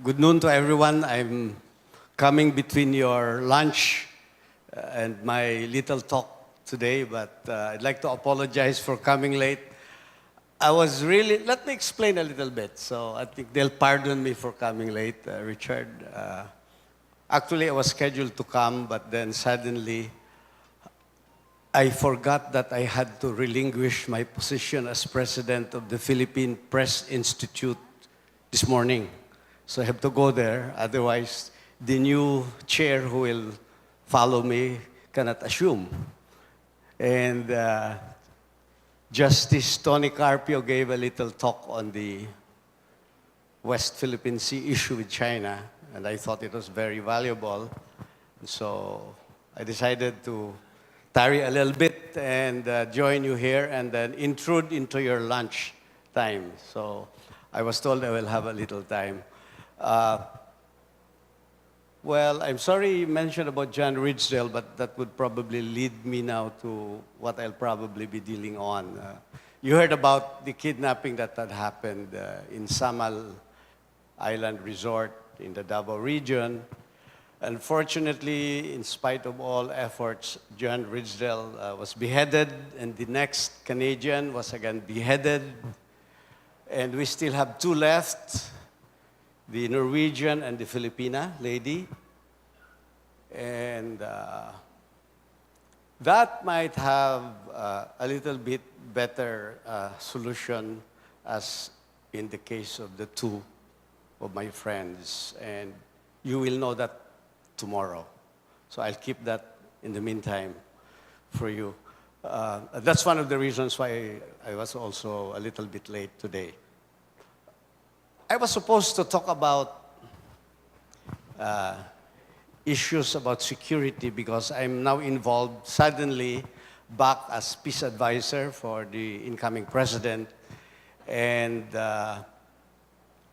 Good noon to everyone. I'm coming between your lunch and my little talk today, but I'd like to apologize for coming late. Let me explain a little bit. So I think they'll pardon me for coming late, Richard. Actually, I was scheduled to come, but then suddenly I forgot that I had to relinquish my position as president of the Philippine Press Institute this morning. So I have to go there, otherwise the new chair who will follow me cannot assume. And Justice Tony Carpio gave a little talk on the West Philippine Sea issue with China, and I thought it was very valuable. So I decided to tarry a little bit and join you here and then intrude into your lunch time. So I was told I will have a little time. Well, I'm sorry you mentioned about John Ridgedale, but that would probably lead me now to what I'll probably be dealing on. You heard about the kidnapping that had happened in Samal Island Resort in the Davao region. Unfortunately, in spite of all efforts, John Ridgedale was beheaded, and the next Canadian was again beheaded. And we still have two left, the Norwegian and the Filipina lady. And that might have a little bit better solution as in the case of the two of my friends. And you will know that tomorrow. So I'll keep that in the meantime for you. That's one of the reasons why I was also a little bit late today. I was supposed to talk about issues about security because I'm now involved suddenly back as peace advisor for the incoming president. And a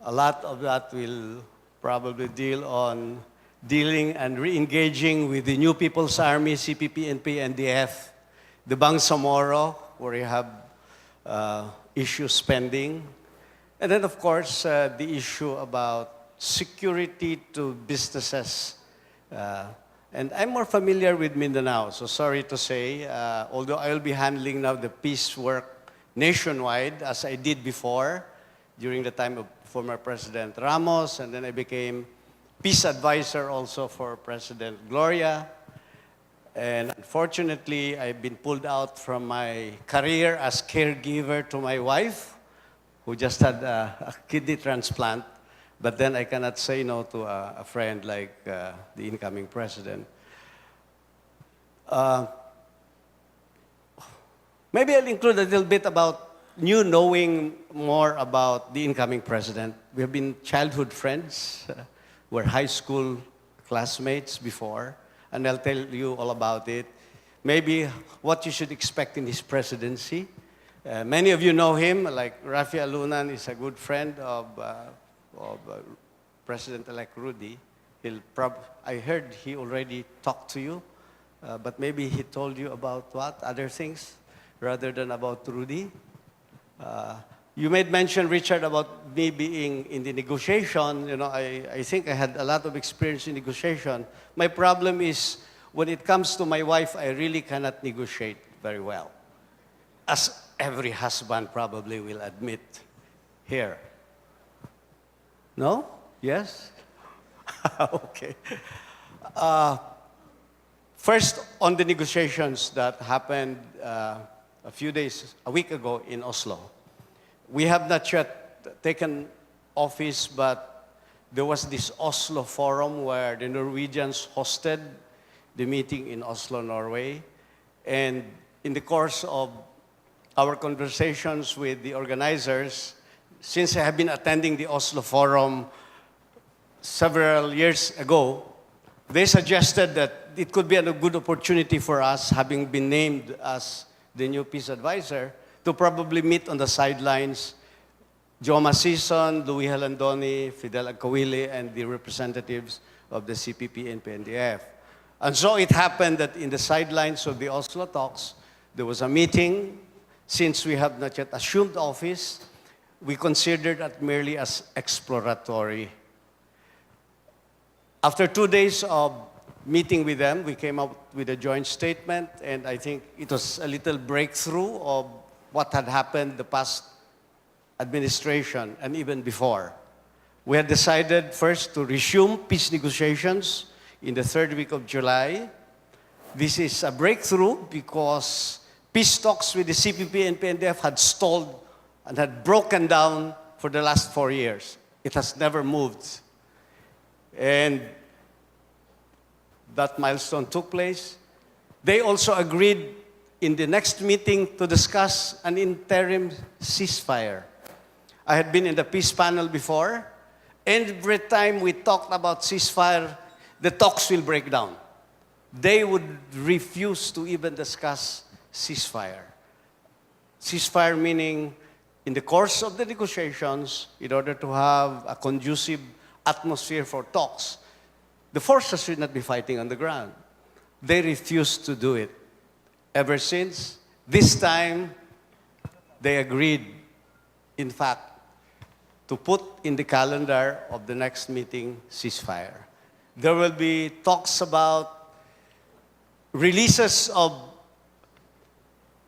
lot of that will probably dealing and re-engaging with the New People's Army, CPP, NP, NDF, the Bangsamoro, where you have issues pending. And then, of course, the issue about security to businesses. And I'm more familiar with Mindanao, so sorry to say, although I'll be handling now the peace work nationwide, as I did before, during the time of former President Ramos, and then I became peace advisor also for President Gloria. And unfortunately, I've been pulled out from my career as caregiver to my wife, who just had a kidney transplant, but then I cannot say no to a friend like the incoming president. Maybe I'll include a little bit about you knowing more about the incoming president. We have been childhood friends. We're high school classmates before, and I'll tell you all about it. Maybe what you should expect in his presidency. Many of you know him, like Rafi Alunan is a good friend of President-elect Rudy. I heard he already talked to you, but maybe he told you about what? Other things rather than about Rudy. You made mention, Richard, about me being in the negotiation. You know, I think I had a lot of experience in negotiation. My problem is when it comes to my wife, I really cannot negotiate very well, as every husband probably will admit here. No? Yes? Okay. First, on the negotiations that happened a week ago in Oslo. We have not yet taken office, but there was this Oslo forum where the Norwegians hosted the meeting in Oslo, Norway. And in the course of our conversations with the organizers, since I have been attending the Oslo Forum several years ago, they suggested that it could be a good opportunity for us, having been named as the new peace advisor, to probably meet on the sidelines, Joma Sison, Louis Halandoni, Fidel Agkawili, and the representatives of the CPP and PNDF. And so it happened that in the sidelines of the Oslo talks, there was a meeting. Since we have not yet assumed office, we considered it merely as exploratory. After 2 days of meeting with them, we came up with a joint statement, and I think it was a little breakthrough of what had happened the past administration and even before. We had decided first to resume peace negotiations in the third week of July. This is a breakthrough because peace talks with the CPP and PNDF had stalled and had broken down for the last 4 years. It has never moved. And that milestone took place. They also agreed in the next meeting to discuss an interim ceasefire. I had been in the peace panel before. Every time we talked about ceasefire, the talks will break down. They would refuse to even discuss ceasefire. Ceasefire meaning in the course of the negotiations, in order to have a conducive atmosphere for talks, the forces should not be fighting on the ground. They refused to do it. Ever since, this time, they agreed, in fact, to put in the calendar of the next meeting ceasefire. There will be talks about releases of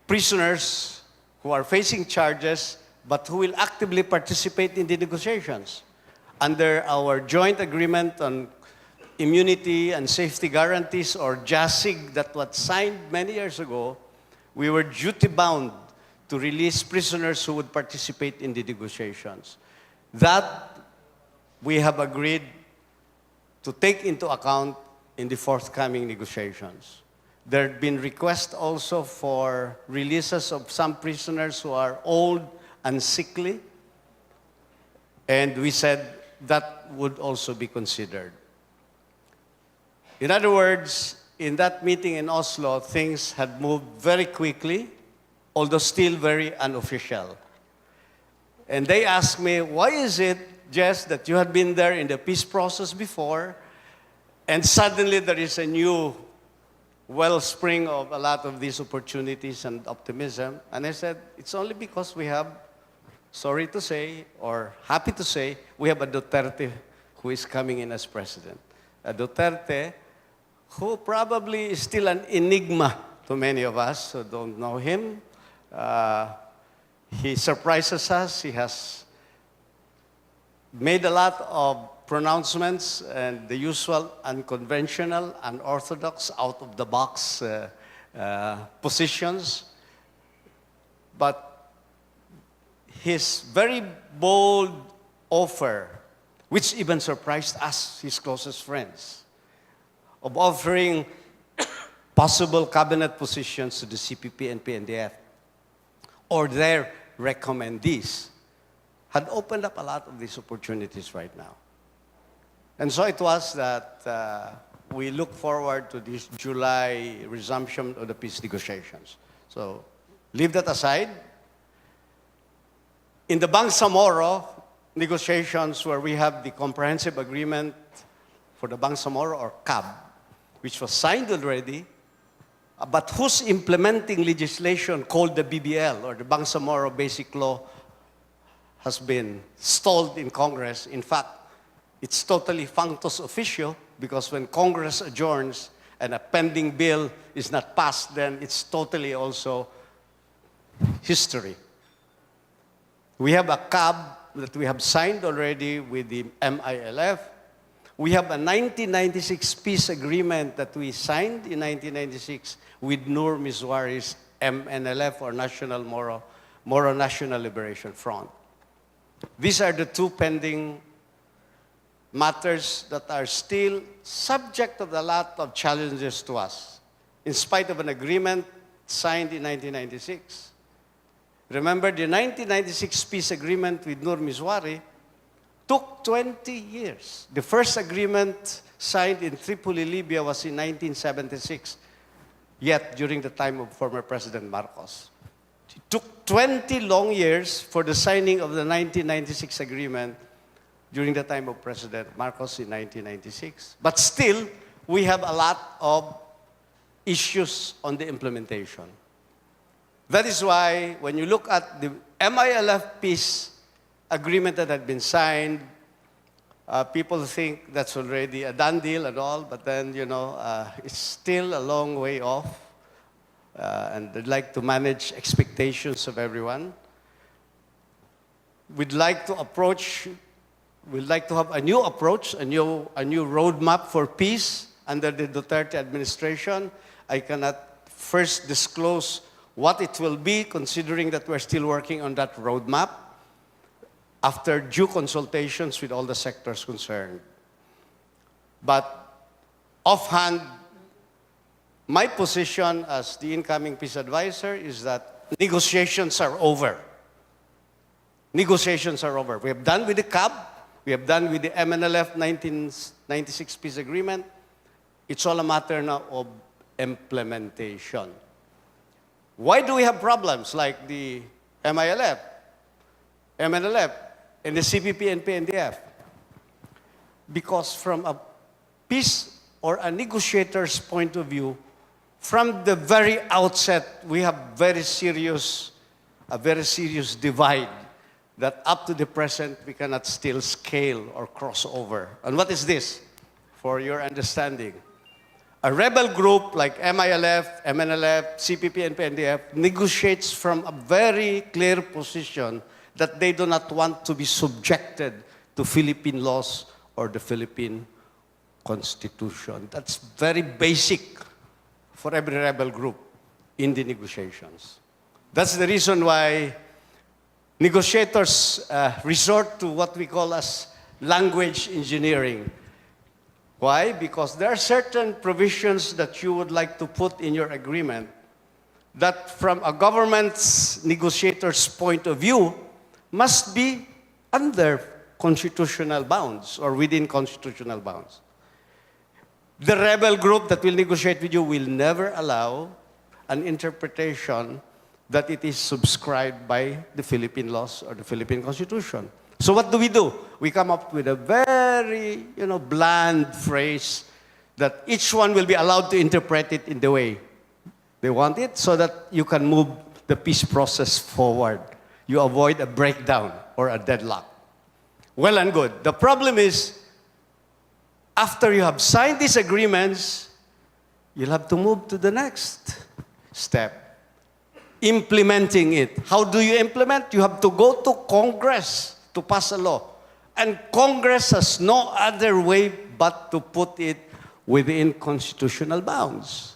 prisoners who are facing charges but who will actively participate in the negotiations. Under our joint agreement on immunity and safety guarantees, or JASIG, that was signed many years ago, we were duty-bound to release prisoners who would participate in the negotiations. That we have agreed to take into account in the forthcoming negotiations. There have been requests also for releases of some prisoners who are old and sickly, and we said that would also be considered. In other words, in that meeting in Oslo, things had moved very quickly, although still very unofficial. And they asked me, why is it, Jess, that you had been there in the peace process before, and suddenly there is a new wellspring of a lot of these opportunities and optimism? And I said, it's only because we have, sorry to say, or happy to say, we have a Duterte who is coming in as president. A Duterte who probably is still an enigma to many of us who don't know him. He surprises us. He has made a lot of pronouncements and the usual unconventional, unorthodox, out-of-the-box positions. But his very bold offer, which even surprised us, his closest friends, of offering possible cabinet positions to the CPP and PNDF, or their recommendees, had opened up a lot of these opportunities right now. And so it was that we look forward to this July resumption of the peace negotiations. So leave that aside. In the Bangsamoro negotiations, where we have the comprehensive agreement for the Bangsamoro, or CAB, which was signed already, but whose implementing legislation, called the BBL, or the Bangsamoro Basic Law, has been stalled in Congress. In fact, it's totally functus officio, because when Congress adjourns and a pending bill is not passed, then it's totally also history. We have a CAB that we have signed already with the MILF. We have a 1996 peace agreement that we signed in 1996 with Nur Mizwari's MNLF, or Moro National Liberation Front. These are the two pending matters that are still subject of a lot of challenges to us, in spite of an agreement signed in 1996. Remember, the 1996 peace agreement with Nur Mizwari took 20 years. The first agreement signed in Tripoli, Libya was in 1976, yet during the time of former President Marcos. It took 20 long years for the signing of the 1996 agreement during the time of President Marcos in 1996. But still, we have a lot of issues on the implementation. That is why when you look at the MILF peace agreement that had been signed, People think that's already a done deal and all, but then, it's still a long way off. And they'd like to manage expectations of everyone. We'd like to have a new approach, a new roadmap for peace under the Duterte administration. I cannot first disclose what it will be, considering that we're still working on that roadmap after due consultations with all the sectors concerned. But offhand, my position as the incoming peace advisor is that negotiations are over. Negotiations are over. We have done with the CAB. We have done with the MNLF 1996 peace agreement. It's all a matter now of implementation. Why do we have problems like the MILF, MNLF, and the CPP and PNDF? Because from a peace or a negotiator's point of view, from the very outset, we have a very serious divide that up to the present, we cannot still scale or cross over. And what is this? For your understanding. A rebel group like MILF, MNLF, CPP, and PNDF negotiates from a very clear position that they do not want to be subjected to Philippine laws or the Philippine Constitution. That's very basic for every rebel group in the negotiations. That's the reason why negotiators resort to what we call as language engineering. Why? Because there are certain provisions that you would like to put in your agreement that from a government's negotiator's point of view must be under constitutional bounds or within constitutional bounds. The rebel group that will negotiate with you will never allow an interpretation that it is subscribed by the Philippine laws or the Philippine Constitution. So what do? We come up with a very, bland phrase that each one will be allowed to interpret it in the way they want it so that you can move the peace process forward. You avoid a breakdown or a deadlock. Well and good. The problem is, after you have signed these agreements, you'll have to move to the next step. Implementing it. How do you implement? You have to go to Congress to pass a law. And Congress has no other way but to put it within constitutional bounds.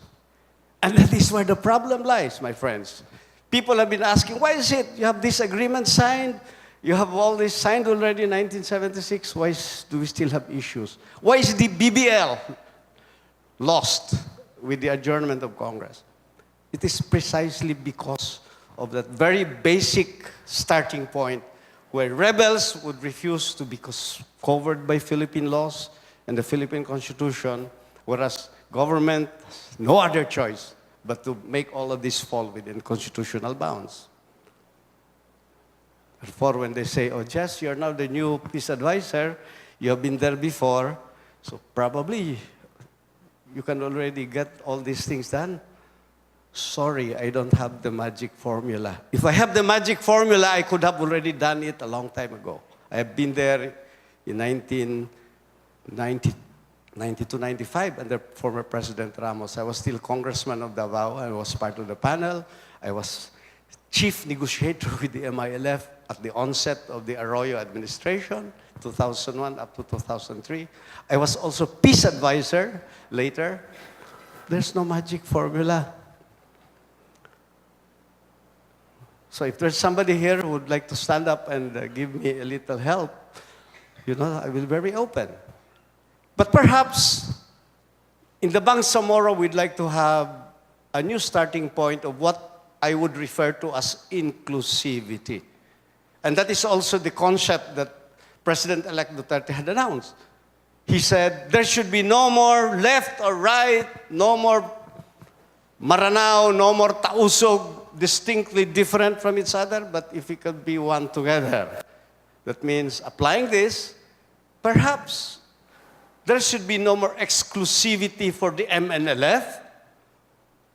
And that is where the problem lies, my friends. People have been asking, why is it you have this agreement signed? You have all this signed already in 1976. Why do we still have issues? Why is the BBL lost with the adjournment of Congress? It is precisely because of that very basic starting point where rebels would refuse to be covered by Philippine laws and the Philippine Constitution, whereas government has no other choice but to make all of this fall within constitutional bounds. Therefore, when they say, oh, Jess, you're now the new peace advisor, you have been there before, so probably you can already get all these things done. Sorry, I don't have the magic formula. If I have the magic formula, I could have already done it a long time ago. I have been there in 1992, 95 under former President Ramos. I was still congressman of Davao. I was part of the panel. I was chief negotiator with the MILF at the onset of the Arroyo administration, 2001 up to 2003. I was also peace advisor later. There's no magic formula. So if there's somebody here who would like to stand up and give me a little help, I will be very open. But perhaps in the Bangsamoro, we'd like to have a new starting point of what I would refer to as inclusivity. And that is also the concept that President-elect Duterte had announced. He said, there should be no more left or right, no more Maranao, no more Tausog, distinctly different from each other, but if we could be one together. That means applying this, perhaps there should be no more exclusivity for the MNLF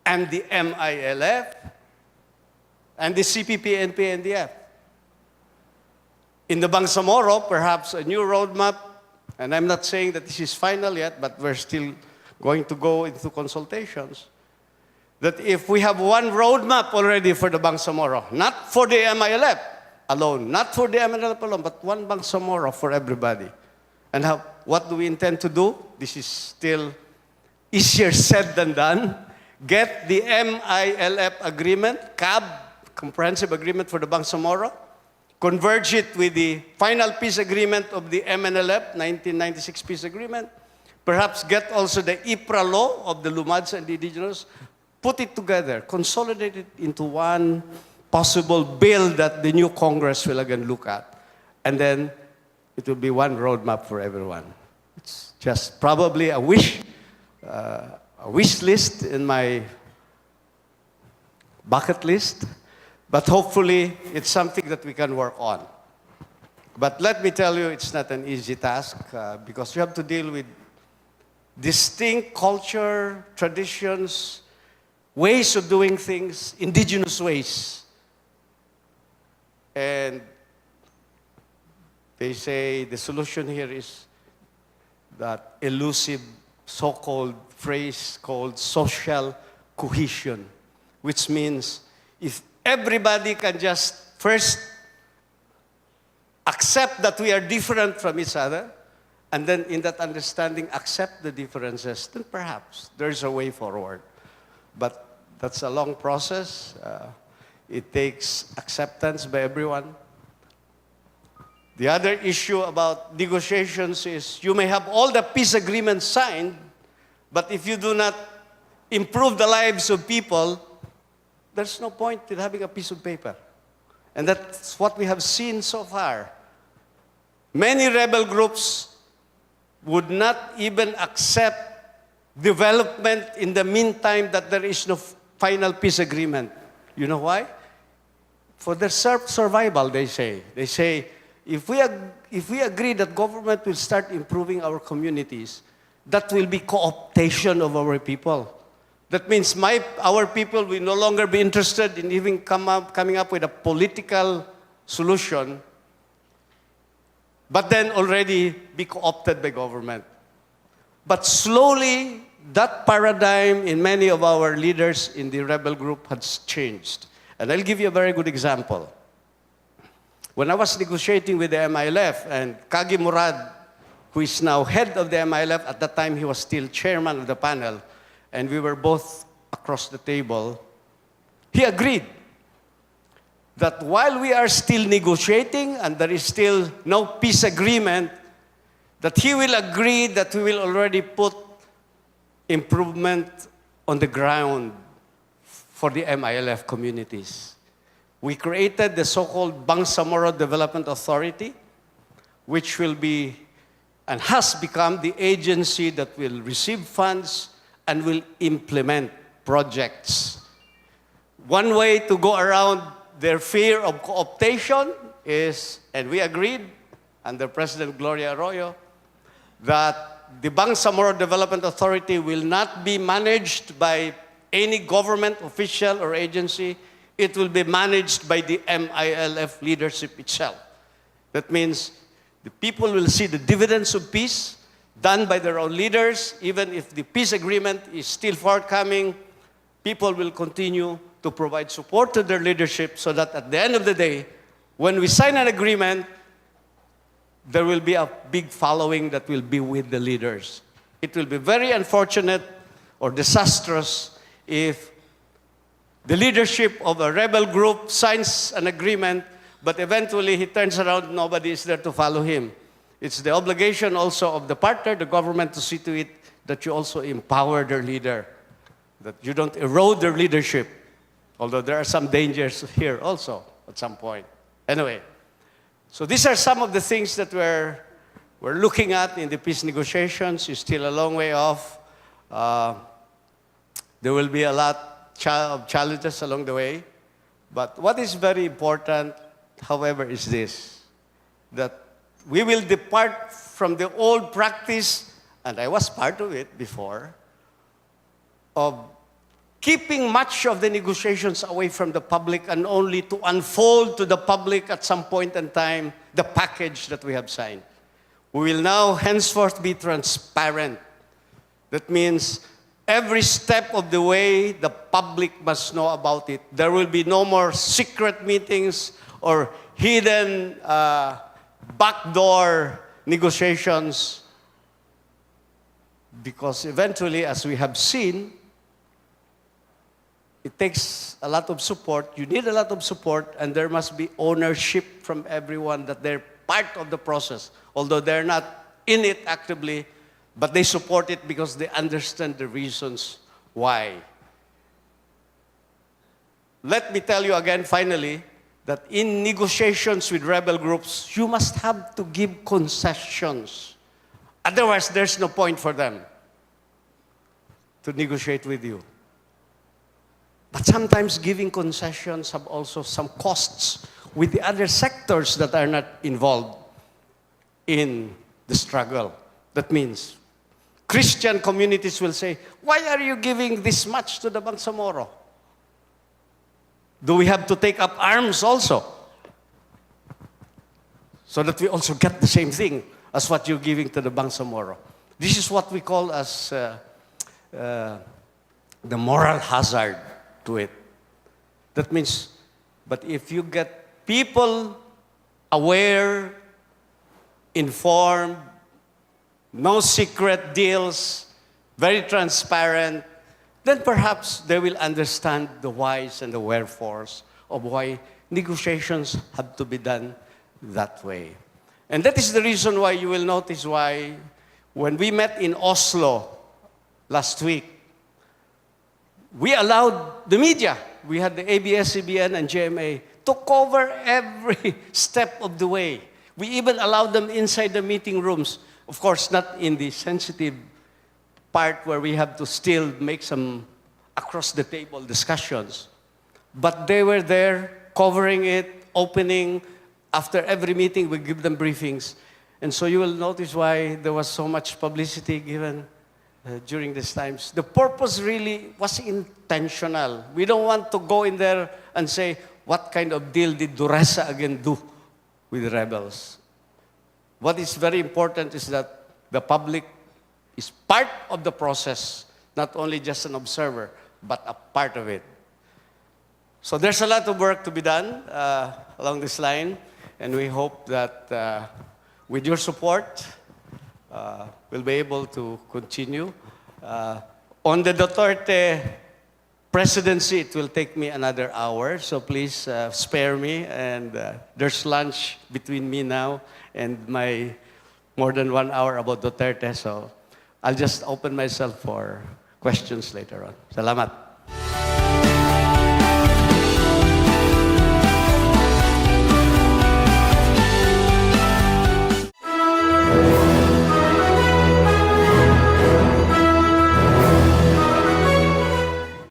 and the MILF and the CPP and PNDF. In the Bangsamoro, perhaps a new roadmap and I'm not saying that this is final yet, but we're still going to go into consultations, that if we have one roadmap already for the Bangsamoro, not for the MILF alone, not for the MILF alone, but one Bangsamoro for everybody. And what do we intend to do? This is still easier said than done. Get the MILF agreement, CAB, Comprehensive Agreement for the Bangsamoro, converge it with the final peace agreement of the MNLF, 1996 peace agreement, perhaps get also the IPRA law of the Lumads and the indigenous, put it together, consolidate it into one possible bill that the new Congress will again look at. And then it will be one roadmap for everyone. It's just probably a wish list in my bucket list, but hopefully it's something that we can work on. But let me tell you, it's not an easy task because you have to deal with distinct culture, traditions, ways of doing things, indigenous ways. And they say the solution here is that elusive so-called phrase called social cohesion, which means if everybody can just first accept that we are different from each other, and then in that understanding accept the differences, then perhaps there's a way forward. But that's a long process. It takes acceptance by everyone. The other issue about negotiations is you may have all the peace agreements signed, but if you do not improve the lives of people, there's no point in having a piece of paper. And that's what we have seen so far. Many rebel groups would not even accept development in the meantime that there is no final peace agreement. You know why? For their survival, they say. They say, if we agree that government will start improving our communities, that will be co-optation of our people. That means our people will no longer be interested in even coming up with a political solution, but then already be co-opted by government. But slowly, that paradigm in many of our leaders in the rebel group has changed. And I'll give you a very good example. When I was negotiating with the MILF, and Kagi Murad, who is now head of the MILF, at that time he was still chairman of the panel, and we were both across the table, he agreed that while we are still negotiating and there is still no peace agreement, that he will agree that we will already put improvement on the ground for the MILF communities. We created the so-called Bangsamoro Development Authority, which will be and has become the agency that will receive funds and will implement projects. One way to go around their fear of co-optation is, and we agreed under President Gloria Arroyo, that the Bangsamoro Development Authority will not be managed by any government official or agency. It will be managed by the MILF leadership itself. That means the people will see the dividends of peace done by their own leaders. Even if the peace agreement is still forthcoming, people will continue to provide support to their leadership so that at the end of the day, when we sign an agreement, there will be a big following that will be with the leaders. It will be very unfortunate or disastrous if the leadership of a rebel group signs an agreement, but eventually he turns around, nobody is there to follow him. It's the obligation also of the partner, the government, to see to it that you also empower their leader, that you don't erode their leadership, although there are some dangers here also at some point. Anyway, so these are some of the things that we're looking at in the peace negotiations. It's still a long way off. There will be a lot of challenges along the way. But what is very important, however, is this, that we will depart from the old practice, and I was part of it before, of keeping much of the negotiations away from the public and only to unfold to the public at some point in time the package that we have signed. We will now henceforth be transparent. That means every step of the way, the public must know about it. There will be no more secret meetings or hidden backdoor negotiations. Because eventually, as we have seen, it takes a lot of support. You need a lot of support, and there must be ownership from everyone that they're part of the process. Although they're not in it actively, but they support it because they understand the reasons why. Let me tell you again, finally, that in negotiations with rebel groups, you must have to give concessions. Otherwise, there's no point for them to negotiate with you. But sometimes giving concessions have also some costs with the other sectors that are not involved in the struggle. That means Christian communities will say, why are you giving this much to the Bangsamoro? Do we have to take up arms also? So that we also get the same thing as what you're giving to the Bangsamoro. This is what we call as the moral hazard to it. That means, but if you get people aware, informed, no secret deals, very transparent, then perhaps they will understand the whys and the wherefores of why negotiations have to be done that way. And that is the reason why you will notice why when we met in Oslo last week, we allowed the media, we had the ABS-CBN and GMA, to cover every step of the way. We even allowed them inside the meeting rooms. Of course, not in the sensitive part where we have to still make some across-the-table discussions. But they were there covering it, opening. After every meeting, we give them briefings. And so you will notice why there was so much publicity given during these times. The purpose really was intentional. We don't want to go in there and say, what kind of deal did Dureza again do with the rebels? What is very important is that the public is part of the process, not only just an observer, but a part of it. So there's a lot of work to be done along this line, and we hope that with your support, we'll be able to continue. On the Duterte presidency, it will take me another hour, so please spare me, and there's lunch between me now and my more than 1 hour about Duterte, so I'll just open myself for questions later on. Salamat.